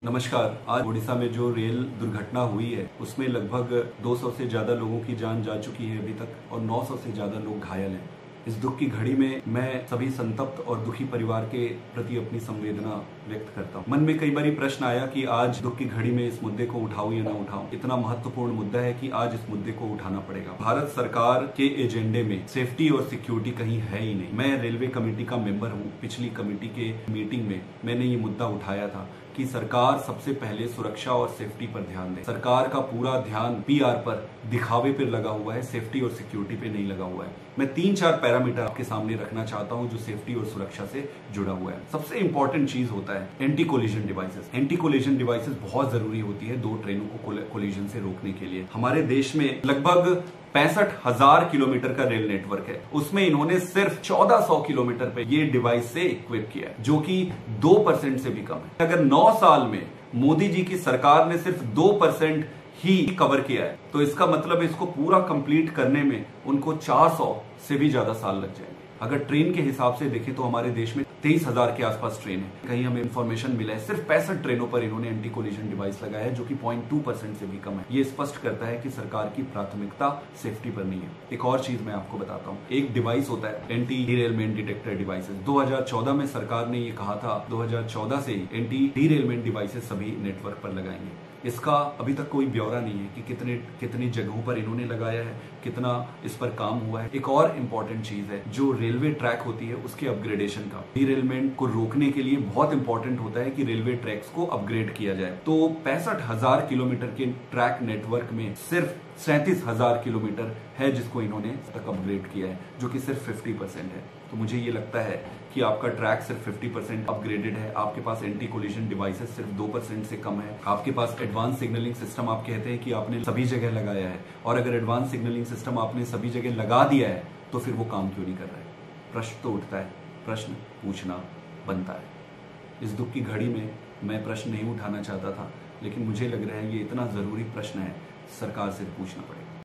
नमस्कार। आज ओडिशा में जो रेल दुर्घटना हुई है उसमें लगभग 200 से ज्यादा लोगों की जान जा चुकी है अभी तक और 900 से ज्यादा लोग घायल हैं। इस दुख की घड़ी में मैं सभी संतप्त और दुखी परिवार के प्रति अपनी संवेदना व्यक्त करता हूँ। मन में कई बार प्रश्न आया कि आज दुख की घड़ी में इस मुद्दे को उठाऊं या ना उठाऊं। इतना महत्वपूर्ण मुद्दा है कि आज इस मुद्दे को उठाना पड़ेगा। भारत सरकार के एजेंडे में सेफ्टी और सिक्योरिटी कहीं है ही नहीं। मैं रेलवे कमेटी का मेंबर हूँ। पिछली कमेटी के मीटिंग में मैंने ये मुद्दा उठाया था कि सरकार सबसे पहले सुरक्षा और सेफ्टी पर ध्यान दे। सरकार का पूरा ध्यान पीआर पर, दिखावे पर लगा हुआ है, सेफ्टी और सिक्योरिटी पे नहीं लगा हुआ है। मैं 3-4 पैरामीटर आपके सामने रखना चाहता हूं जो सेफ्टी और सुरक्षा से जुड़ा हुआ है। सबसे इंपॉर्टेंट चीज होता है anti collision devices. Anti collision devices बहुत जरूरी होती है दो ट्रेनों को कोलिजन से रोकने के लिए। हमारे देश में लगभग 65,000 किलोमीटर का रेल नेटवर्क है। उसमें इन्होंने सिर्फ 1400 किलोमीटर पे ये डिवाइस से इक्विप किया है, जो कि 2% से भी कम है। अगर 9 साल में मोदी जी की सरकार ने सिर्फ 2% ही कवर किया है तो इसका मतलब इसको पूरा कंप्लीट करने में उनको 400 से भी ज्यादा साल लग जाएंगे। अगर ट्रेन के हिसाब से देखें तो हमारे देश में 23,000 के आसपास ट्रेन है। कहीं हमें इंफॉर्मेशन मिला है सिर्फ 65 ट्रेनों पर इन्होंने एंटी कोलिजन डिवाइस लगाया है, जो कि 0.2% से भी कम है। ये स्पष्ट करता है कि सरकार की प्राथमिकता सेफ्टी पर नहीं है। एक और चीज मैं आपको बताता हूँ। एक डिवाइस होता है एंटी डीरेलमेंट डिटेक्टर डिवाइसेस। 2014 में सरकार ने ये कहा था 2014 से एंटी डीरेलमेंट डिवाइसेस सभी नेटवर्क पर लगाएंगे। इसका अभी तक कोई ब्यौरा नहीं है कि कितनी जगहों पर इन्होंने लगाया है, कितना इस पर काम हुआ है। एक और इम्पोर्टेंट चीज है जो रेलवे ट्रैक होती है उसके अपग्रेडेशन का। डीरेलमेंट को रोकने के लिए बहुत इंपॉर्टेंट होता है कि रेलवे ट्रैक्स को अपग्रेड किया जाए। तो 65,000 किलोमीटर के ट्रैक नेटवर्क में सिर्फ 37,000 किलोमीटर है जिसको इन्होंने तक अपग्रेड किया है, जो कि सिर्फ 50% है। तो मुझे ये लगता है कि आपका ट्रैक सिर्फ 50% अपग्रेडेड है, आपके पास एंटी कोलिजन डिवाइसेस सिर्फ 2% से कम है, आपके पास एडवांस सिग्नलिंग सिस्टम आप कहते हैं कि आपने सभी जगह लगाया है, और अगर एडवांस सिग्नलिंग सिस्टम आपने सभी जगह लगा दिया है तो फिर वो काम क्यों नहीं कर रहा है? प्रश्न तो उठता है, प्रश्न पूछना बनता है। इस दुख की घड़ी में मैं प्रश्न नहीं उठाना चाहता था, लेकिन मुझे लग रहा है ये इतना जरूरी प्रश्न है, सरकार से पूछना पड़ेगा।